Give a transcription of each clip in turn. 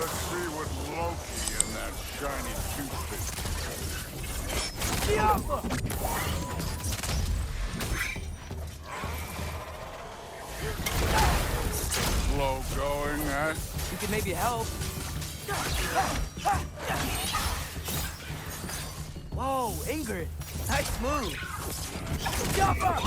Let's see what Loki and that shiny toothpick. Slow going, eh? You could maybe help. Whoa, Ingrid. Nice move. Jump up!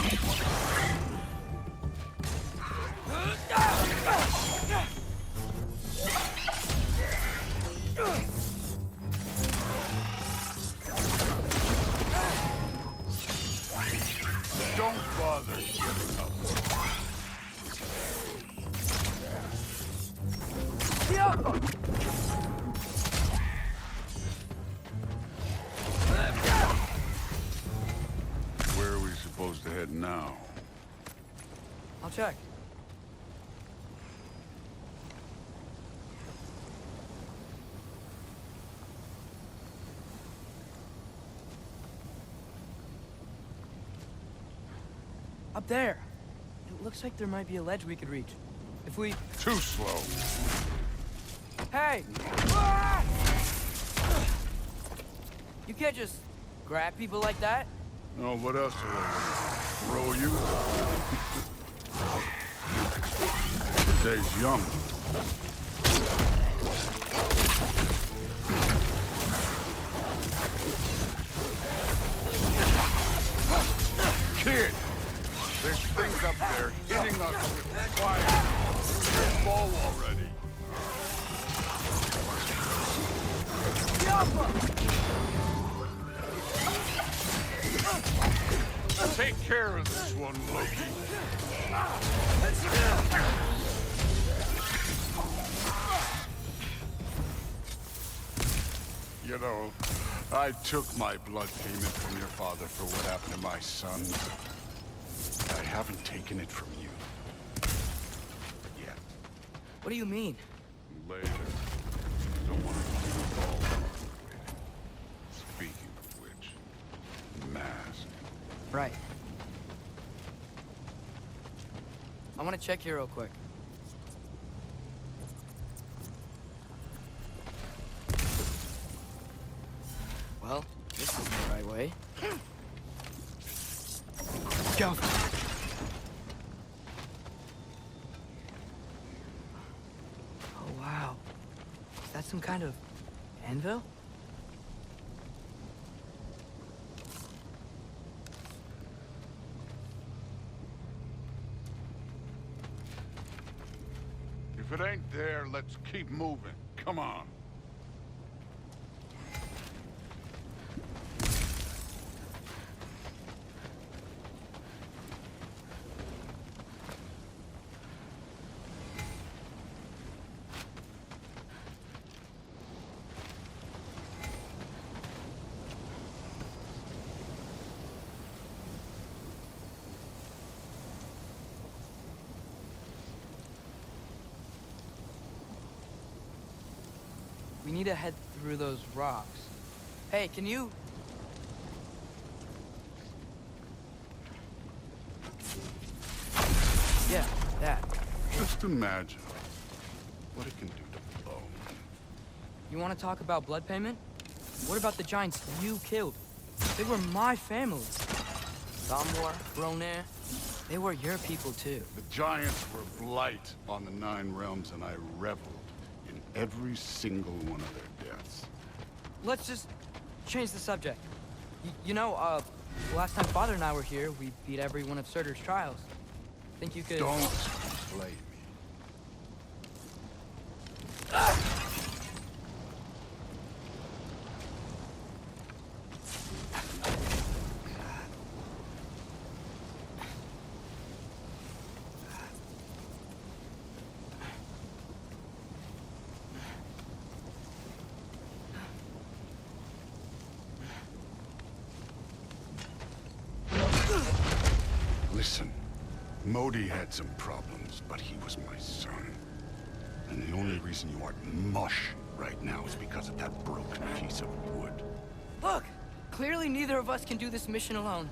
Don't bother giving up. Where are we supposed to head now? I'll check. Up there. It looks like there might be a ledge we could reach. If we... Too slow. Hey! You can't just grab people like that. Oh, what else are they? Throw you? Today's young. Kid! There's things up there hitting us with fire. Fall already. Take care of this one, Loki. You know, I took my blood payment from your father for what happened to my son. I haven't taken it from you. Yet. What do you mean? Later. Don't want to get involved. Speaking of which, mask. Right. I want to check here real quick. Well, this isn't the right way. Go! Oh, wow. Is that some kind of anvil? If it ain't there, let's keep moving. Come on. We need to head through those rocks. Hey, can you... Yeah, that. Just imagine what it can do to bone. You want to talk about blood payment? What about the giants you killed? They were my family. Gamor, Ronir, they were your people too. The giants were blight on the Nine Realms, and I reveled in every single one of their deaths. Let's just change the subject. You know, last time Father and I were here, we beat every one of Surtur's trials. Think you could... Don't play me. Listen, Modi had some problems, but he was my son. And the only reason you aren't mush right now is because of that broken piece of wood. Look! Clearly neither of us can do this mission alone.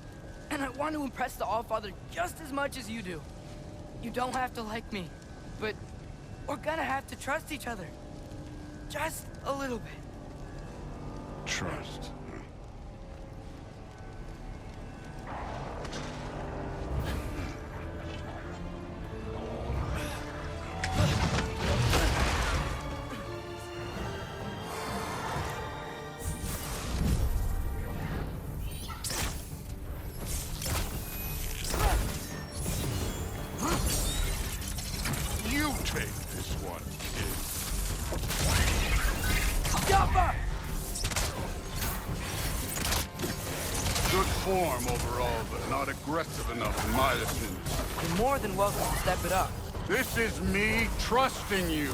And I want to impress the Allfather just as much as you do. You don't have to like me, but we're gonna have to trust each other. Just a little bit. Trust. You take this one, kid. Jumper! Good form overall, but not aggressive enough in my opinion. You're more than welcome to step it up. This is me trusting you.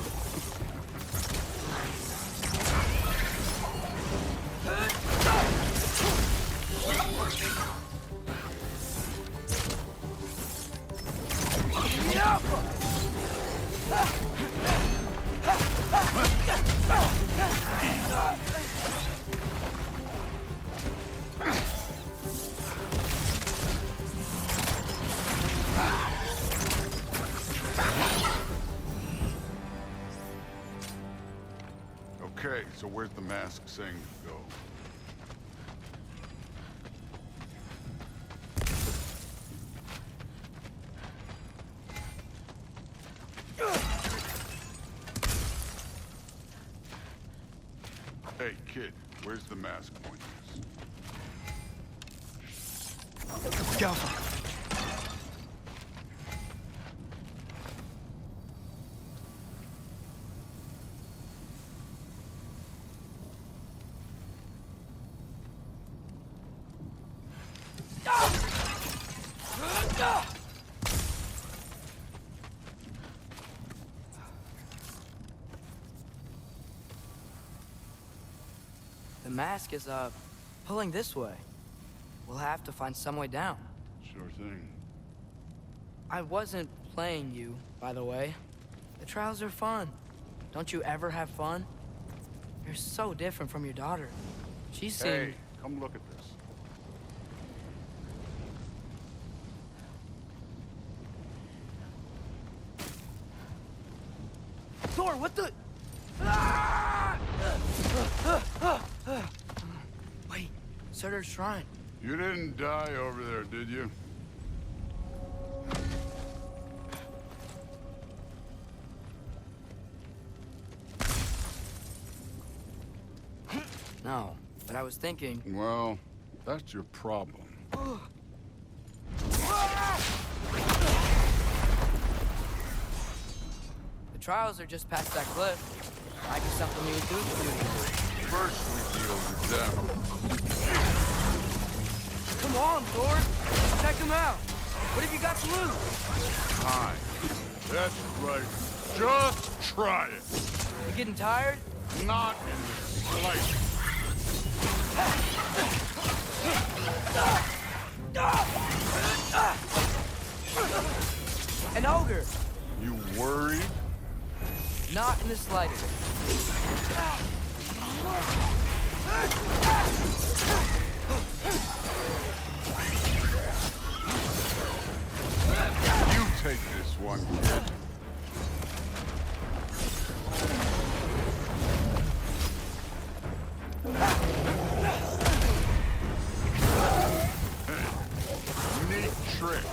Okay, so where's the mask saying to go? Hey, kid, where's the mask pointing us? Go. The mask is, pulling this way. We'll have to find some way down. Sure thing. I wasn't playing you, by the way. The trials are fun. Don't you ever have fun? You're so different from your daughter. She seemed... Hey, come look at this. Thor, what the... Wait, Surtur's shrine. You didn't die over there, did you? No, but I was thinking... Well, that's your problem. The trials are just past that cliff. Might be something we can do to do. First we deal with them. Come on, Thor. Check them out. What have you got to lose? Time. That's right. Just try it. You getting tired? Not in the slightest. An ogre. You worried? Not in the slightest. You take this one, kid. Neat trick.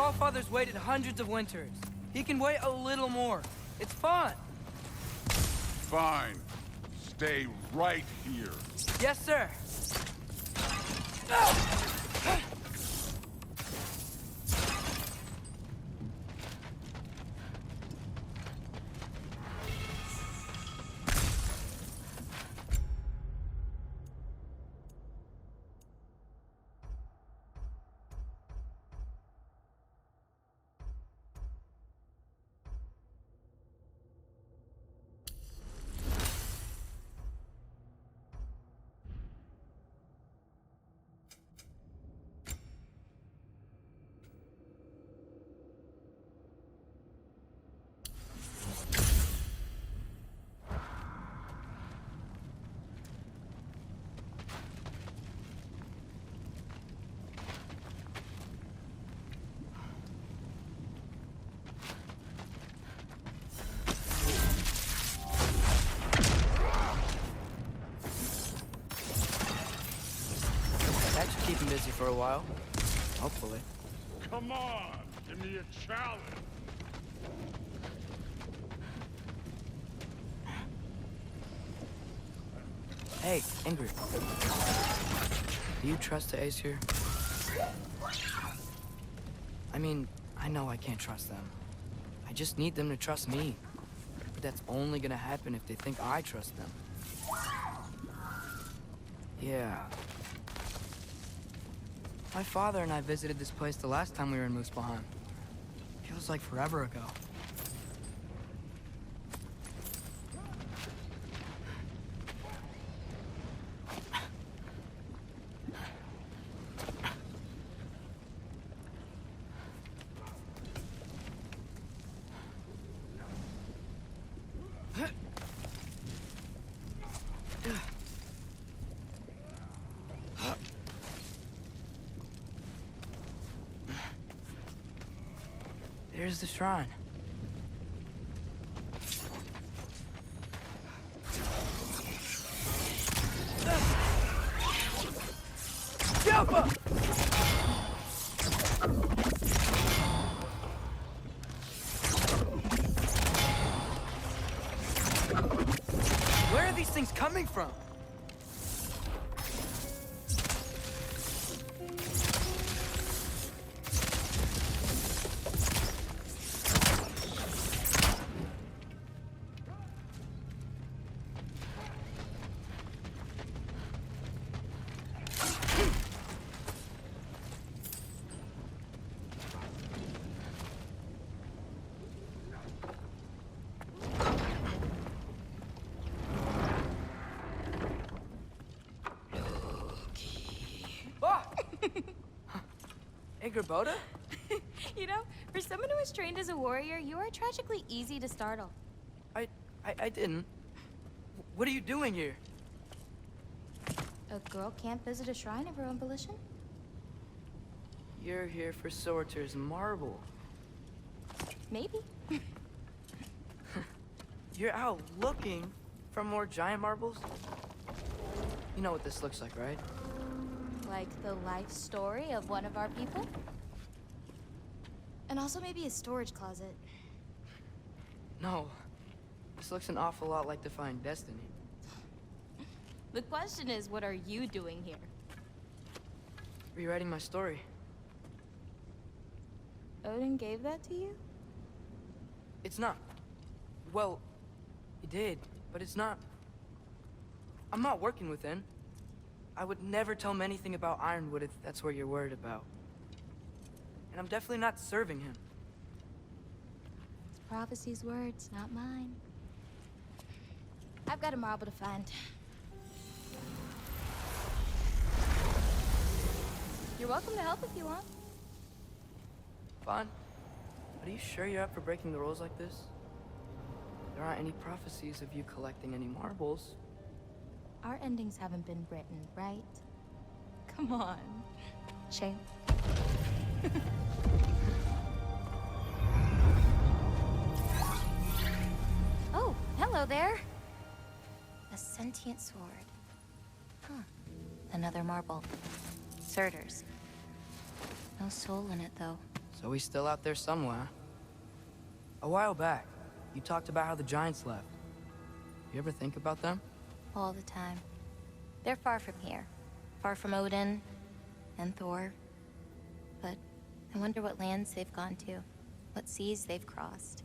Allfather's waited hundreds of winters. He can wait a little more. It's fun. Fine. Stay right here. Yes, sir. That should keep him busy for a while. Hopefully. Come on, give me a challenge. Hey, Ingrid. Do you trust the Aesir? I mean, I know I can't trust them. I just need them to trust me. But that's only gonna happen if they think I trust them. Yeah. My father and I visited this place the last time we were in Muspelheim. Feels like forever ago. There's the shrine. Jump! Where are these things coming from? Boda? You know, for someone who was trained as a warrior, you are tragically easy to startle. I didn't. What are you doing here? A girl can't visit a shrine of her own volition? You're here for Sorter's marble. Maybe. You're out looking for more giant marbles? You know what this looks like, right? Like the life story of one of our people? And also maybe a storage closet. No. This looks an awful lot like Defying Destiny. The question is, what are you doing here? Rewriting my story. Odin gave that to you? It's not. Well, he did, but it's not. I'm not working with him. I would never tell him anything about Ironwood if that's what you're worried about. And I'm definitely not serving him. It's prophecy's words, not mine. I've got a marble to find. You're welcome to help if you want. Fine. But are you sure you're up for breaking the rules like this? There aren't any prophecies of you collecting any marbles. Our endings haven't been written, right? Come on. Shame. Oh, hello there. A sentient sword. Huh. Another marble. Surtur's. No soul in it, though. So he's still out there somewhere. A while back, you talked about how the giants left. You ever think about them? All the time. They're far from here. Far from Odin and Thor. But I wonder what lands they've gone to. What seas they've crossed.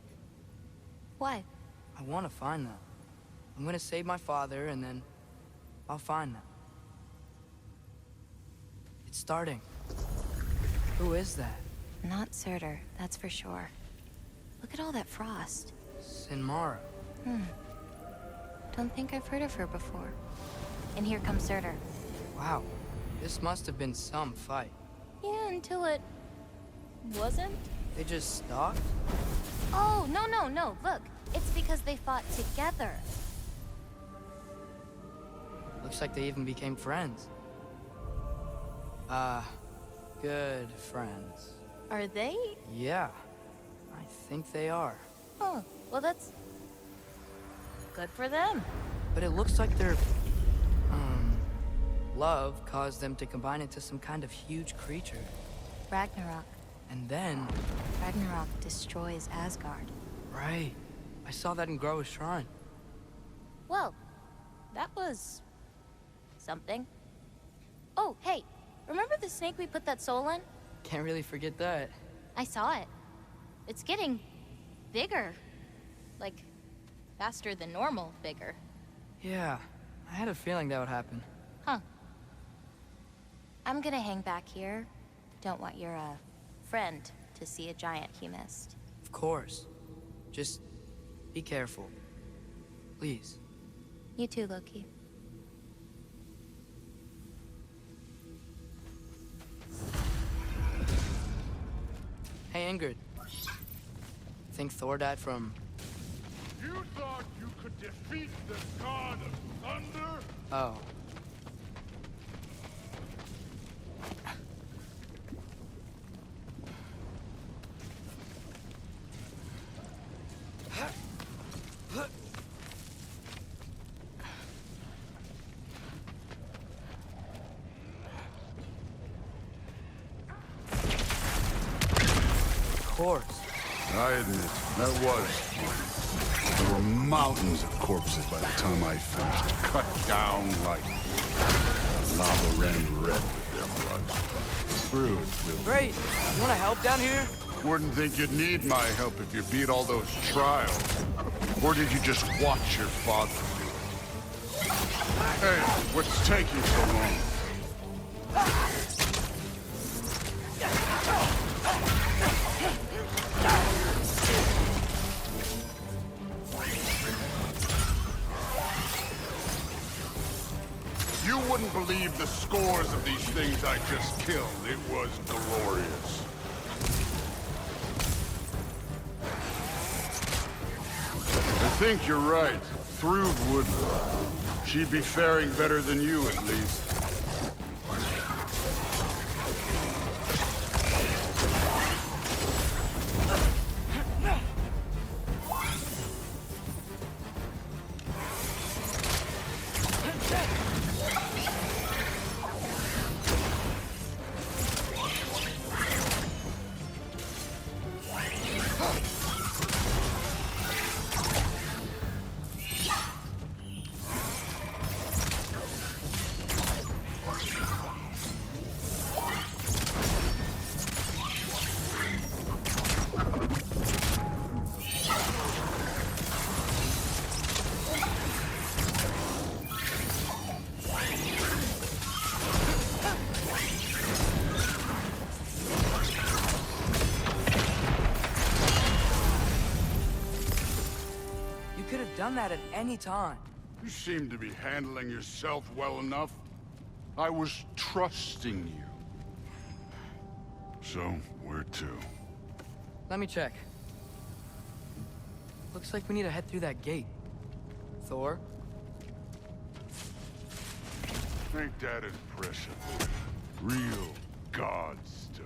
Why? I want to find them. I'm gonna save my father, and then I'll find them. It's starting. Who is that? Not Surtur, that's for sure. Look at all that frost. Sinmara. Don't think I've heard of her before. And here comes Surtur. Wow. This must have been some fight. Yeah, until it... wasn't? They just stalked? Oh, no. Look, it's because they fought together. Looks like they even became friends. Good friends. Are they? Yeah, I think they are. Oh, well that's... good for them. But it looks like their, love caused them to combine into some kind of huge creature. Ragnarok. And then... Ragnarok destroys Asgard. Right. I saw that in Groa's shrine. Well, that was... something. Oh, hey, remember the snake we put that soul in? Can't really forget that. I saw it. It's getting... bigger. Like, faster than normal bigger. Yeah, I had a feeling that would happen. Huh. I'm gonna hang back here. Don't want your, friend to see a giant he missed. Of course. Just be careful. Please. You too, Loki. Hey, Ingrid. Think Thor died from... You thought you could defeat the god of thunder? Oh. Of course. I admit, that was smart. There were mountains of corpses by the time I finished. Cut down like lava ran red with their blood. Through it, Great. You want to help down here? Wouldn't think you'd need my help if you beat all those trials. Or did you just watch your father do it? Hey, what's taking so long? You wouldn't believe the scores of these things I just killed. It was glorious. I think you're right. Thrud would. She'd be faring better than you, at least. Done that at any time. You seem to be handling yourself well enough. I was trusting you. So, where to? Let me check. Looks like we need to head through that gate. Thor? Ain't that impressive? Real god stuff.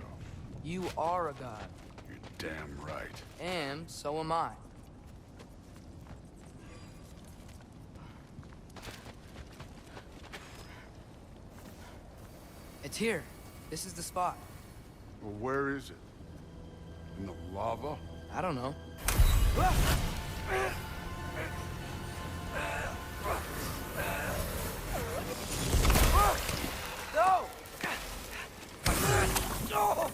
You are a god. You're damn right. And so am I. It's here. This is the spot. Well, where is it? In the lava? I don't know. No! No!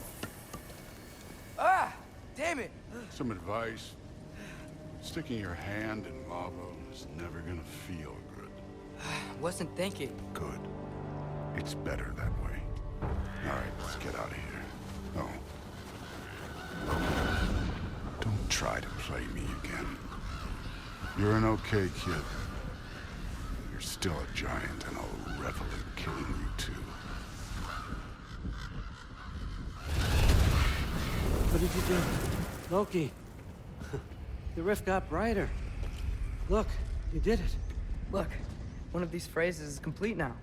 Ah! Damn it! Some advice. Sticking your hand in lava is never gonna feel good. Wasn't thinking. Good. It's better that way. Alright, let's get out of here. Oh. Don't try to play me again. You're an okay kid. You're still a giant, and I'll revel in killing you too. What did you do? Loki. The rift got brighter. Look, you did it. Look, one of these phrases is complete now.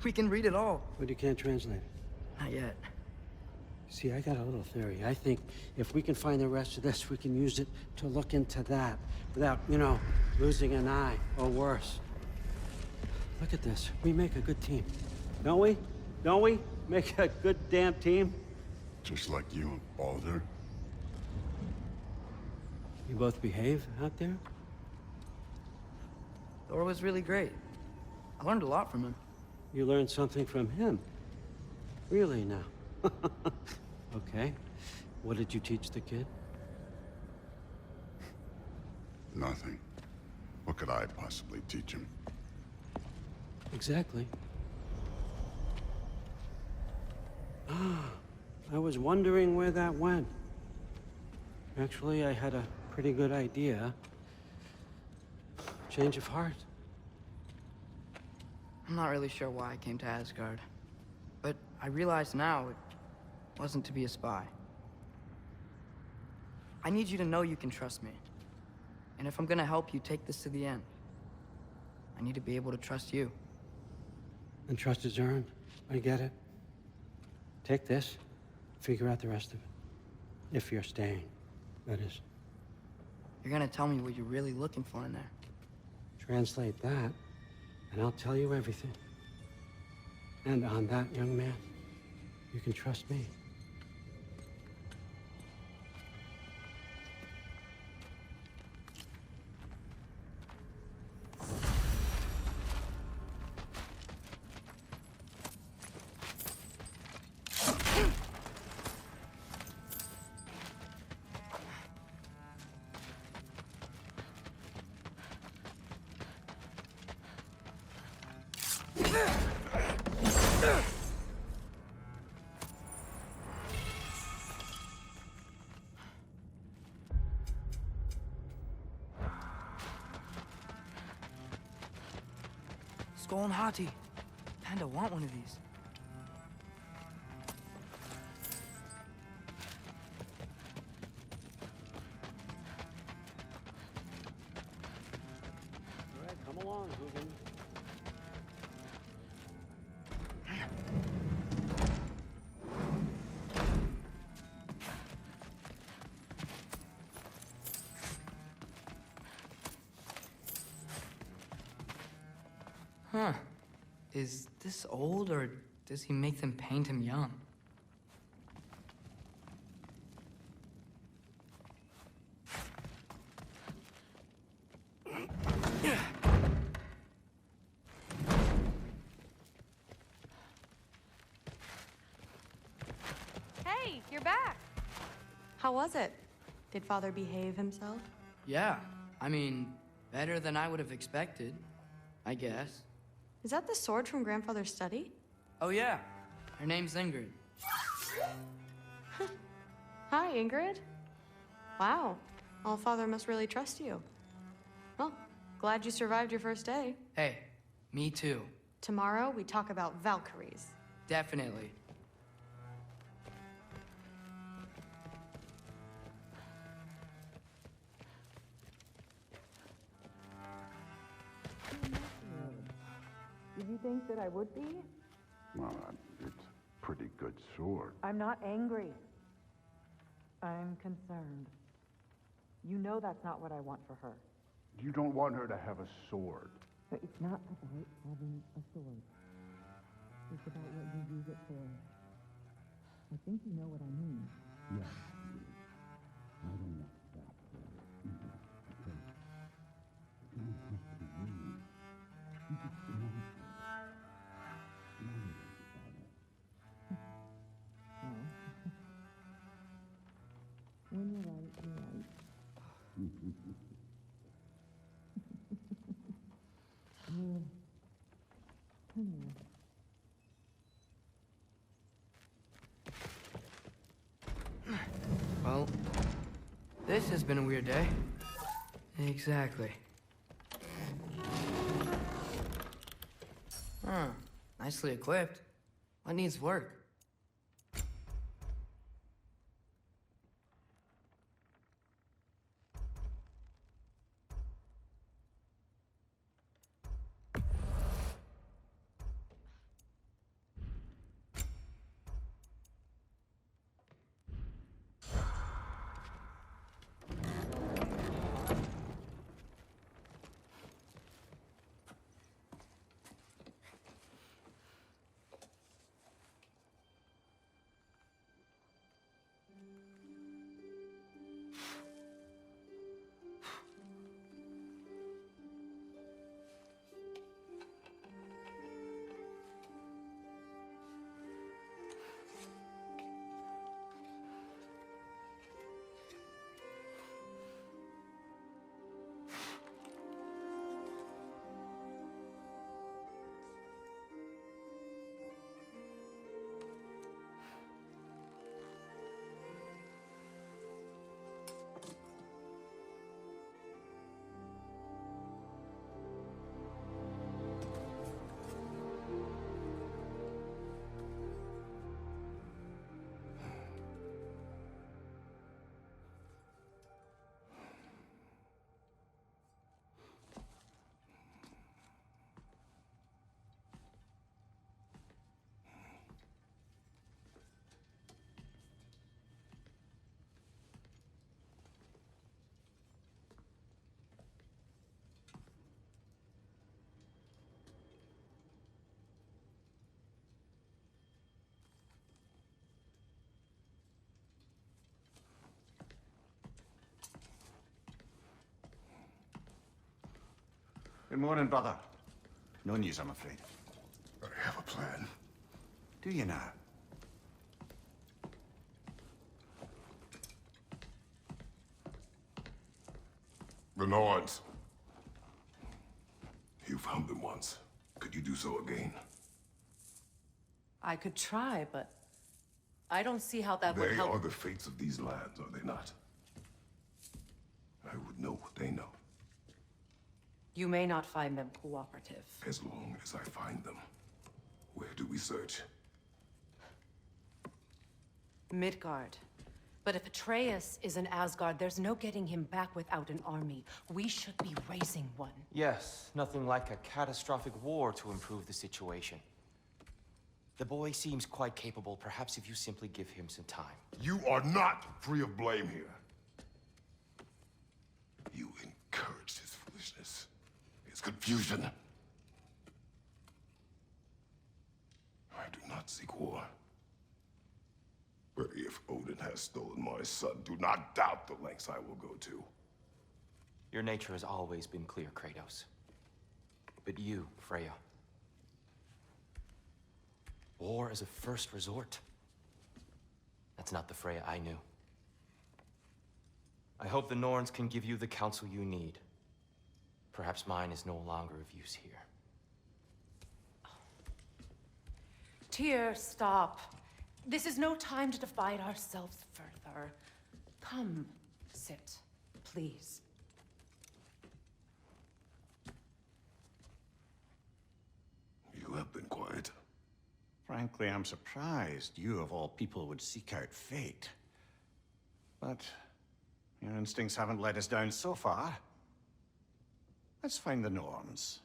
We can read it all. But you can't translate it. Not yet. See, I got a little theory. I think if we can find the rest of this, we can use it to look into that without, you know, losing an eye or worse. Look at this. We make a good team. Don't we? Don't we? Make a good damn team? Just like you and Baldur. You both behave out there? Thor was really great. I learned a lot from him. You learned something from him? Really now? Okay. What did you teach the kid? Nothing. What could I possibly teach him? Exactly. Ah, I was wondering where that went. Actually, I had a pretty good idea. Change of heart. I'm not really sure why I came to Asgard. But I realize now it wasn't to be a spy. I need you to know you can trust me. And if I'm gonna help you take this to the end, I need to be able to trust you. And trust is earned. I get it. Take this, figure out the rest of it. If you're staying, that is. You're gonna tell me what you're really looking for in there. Translate that, and I'll tell you everything. And on that, young man, you can trust me. Skull and Hati. Kinda want one of these. All right, come along, Hugin. Huh. Is this old, or does he make them paint him young? Hey, you're back. How was it? Did Father behave himself? Yeah. I mean, better than I would have expected, I guess. Is that the sword from Grandfather's study? Oh yeah. Her name's Ingrid. Hi, Ingrid. Wow. Allfather must really trust you. Well, glad you survived your first day. Hey, me too. Tomorrow, we talk about Valkyries. Definitely. Did you think that I would be? Well, it's a pretty good sword. I'm not angry. I'm concerned. You know that's not what I want for her. You don't want her to have a sword. But it's not about having a sword. It's about what you use it for. I think you know what I mean. Yes. Well, this has been a weird day. Exactly. Huh. Nicely equipped. What needs work? Good morning, brother. No news, I'm afraid. I have a plan. Do you now? The Norns. You found them once. Could you do so again? I could try, but I don't see how that would They help. are the fates of these lands, are they not? I would know what they know, You may not find them cooperative. as long as I find them. Where do we search? Midgard. But if Atreus is in Asgard, there's no getting him back without an army. We should be raising one. Yes, nothing like a catastrophic war to improve the situation. The boy seems quite capable. Perhaps if you simply give him some time. You are not free of blame here. You encouraged his foolishness, his confusion. I do not seek war. But if Odin has stolen my son, do not doubt the lengths I will go to. Your nature has always been clear, Kratos. But you, Freya. War is a first resort. That's not the Freya I knew. I hope the Norns can give you the counsel you need. Perhaps mine is no longer of use here. Tyr, stop. This is no time to divide ourselves further. Come, sit, please. You have been quiet. Frankly, I'm surprised you, of all people, would seek out fate. But your instincts haven't let us down so far. Let's find the Norns.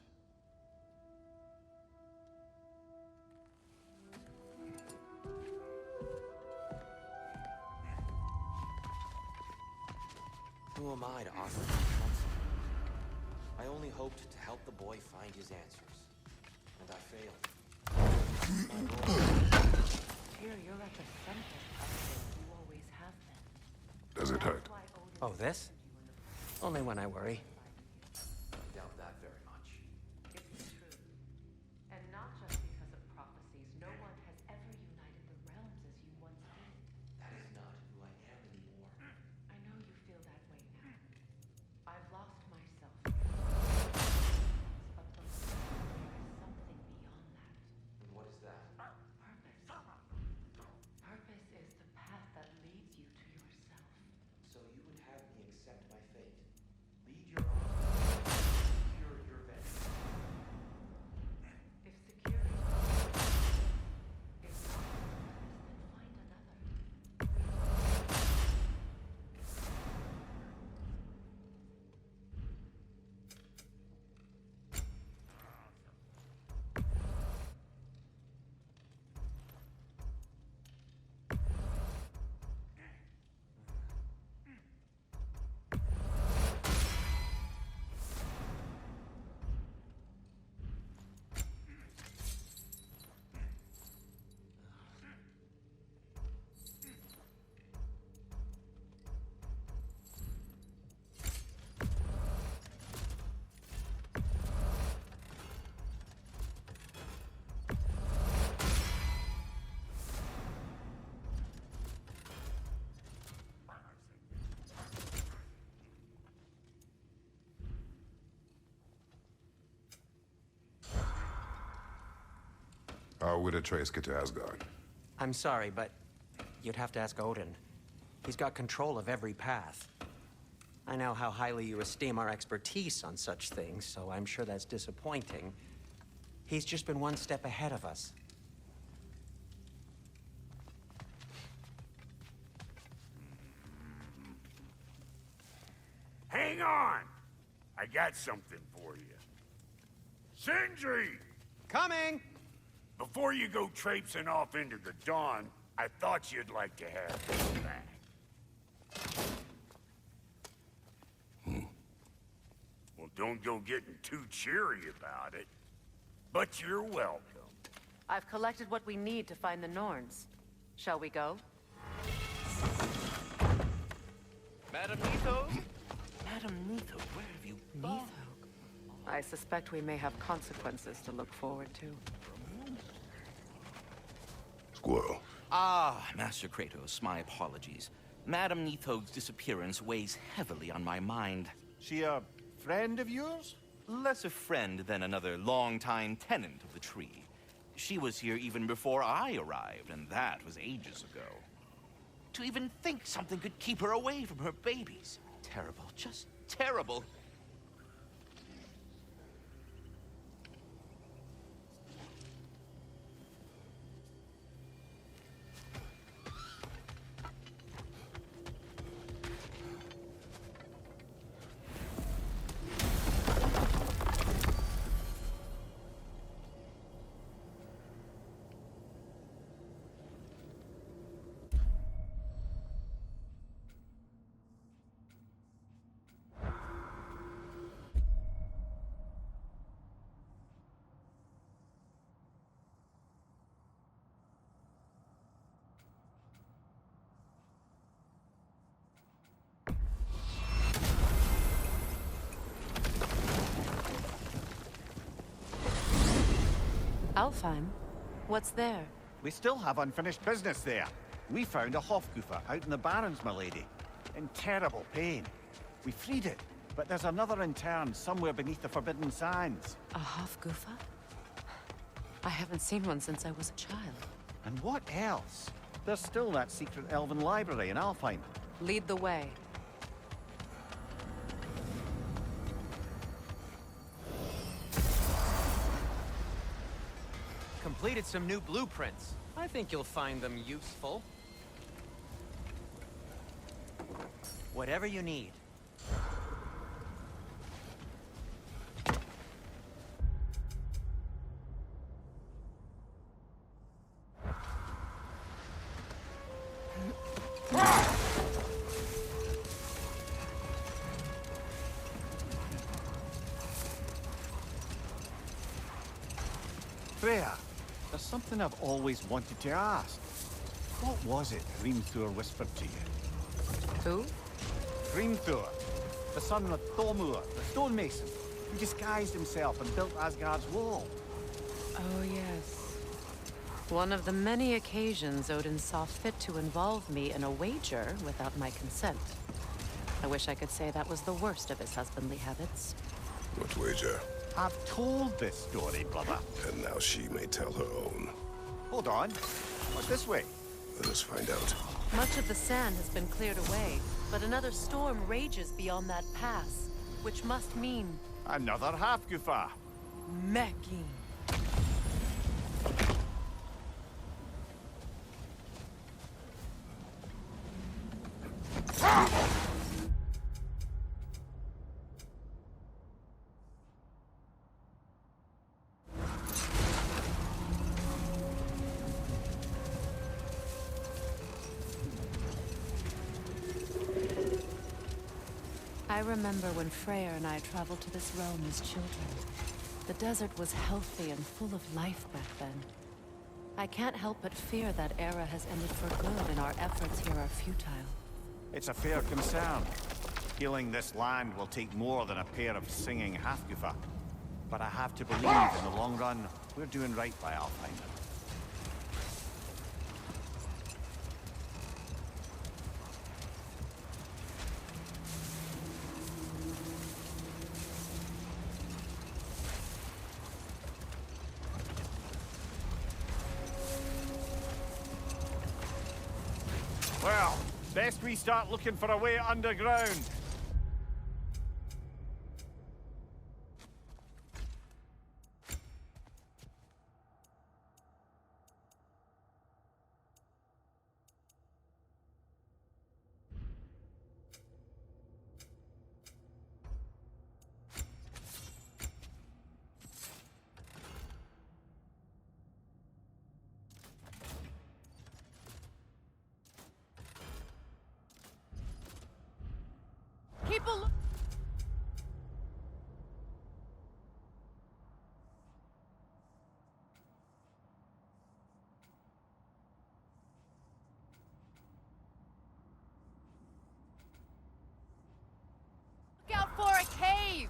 Who am I to offer you counsel? I only hoped to help the boy find his answers. And I failed. Tyr, you're at the center of it. You always have been. Does it hurt? That's why Oh, this? Only when I worry. Doubt that very much. It's true. And not just because of prophecies, no one has ever united the realms as you once did. That is not who I am anymore. I know you feel that way now. I've lost myself. But there is something beyond that. And what is that? Purpose. Purpose is the path that leads you to yourself. So you would have me accept my fate. Lead your army. Secure your vengeance. If security is not purpose, then find another. How would Atreus get to Asgard? I'm sorry, but you'd have to ask Odin. He's got control of every path. I know how highly you esteem our expertise on such things, so I'm sure that's disappointing. He's just been one step ahead of us. Hang on! I got something for you. Sindri! Coming! Before you go traipsing off into the dawn, I thought you'd like to have this back. Well, don't go getting too cheery about it. But you're welcome. I've collected what we need to find the Norns. Shall we go? Madam Neato? Madam Neato, where have you gone? I suspect we may have consequences to look forward to. Squirrel. Ah, Master Kratos, my apologies. Madam Neatho's disappearance weighs heavily on my mind. She a friend of yours? Less a friend than another longtime tenant of the tree. She was here even before I arrived, and that was ages ago. To even think something could keep her away from her babies. Terrible, just terrible. Alfheim? What's there? We still have unfinished business there. We found a Hofgufa out in the Barrens, my lady. In terrible pain. We freed it, but there's another intern somewhere beneath the Forbidden Sands. A Hofgufa? I haven't seen one since I was a child. And what else? There's still that secret elven library in Alfheim. Lead the way. Completed some new blueprints. I think you'll find them useful. Whatever you need. Freya, there's something I've always wanted to ask. What was it Hrimthur whispered to you? Who? Thor, the son of Thormur, the stonemason, who disguised himself and built Asgard's wall. Oh, yes. One of the many occasions Odin saw fit to involve me in a wager without my consent. I wish I could say that was the worst of his husbandly habits. What wager? I've told this story, brother. And now she may tell her own. Hold on. What's this way? Let us find out. Much of the sand has been cleared away, but another storm rages beyond that pass, which must mean... Another Hafgufa. Mecking. I remember when Freyr and I traveled to this realm as children. The desert was healthy and full of life back then. I can't help but fear that era has ended for good and our efforts here are futile. It's a fair concern. Healing this land will take more than a pair of singing Hafgufa. But I have to believe in the long run, we're doing right by Alfheim. Well, best we start looking for a way underground. Keep a look. Look out for a cave.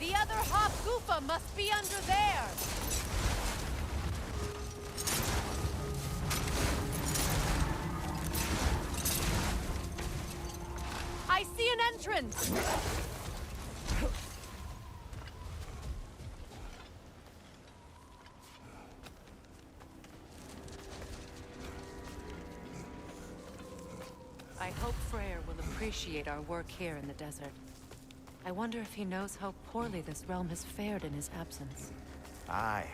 The other Hafgufa must be under there! I see an entrance! I hope Freyr will appreciate our work here in the desert. I wonder if he knows how poorly this realm has fared in his absence. Aye.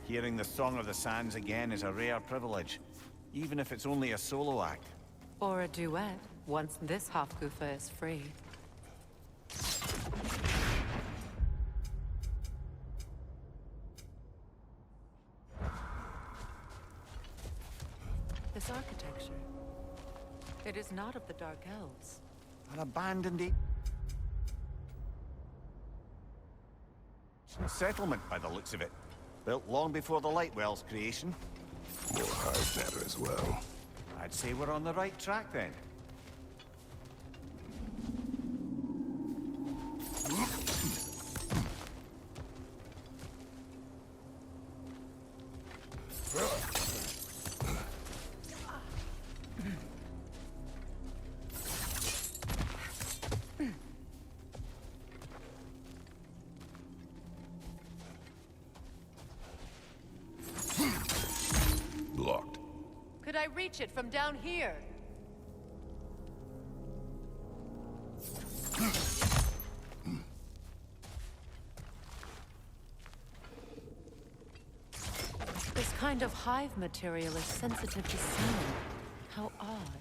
Hearing the Song of the Sands again is a rare privilege, even if it's only a solo act. Or a duet, once this Hafgufa is free. This architecture. It is not of the Dark Elves. An abandoned settlement by the looks of it. Built long before the Lightwell's creation. More hive matter as well. I'd say we're on the right track then. Blocked. Could I reach it from down here? This kind of hive material is sensitive to sound. How odd.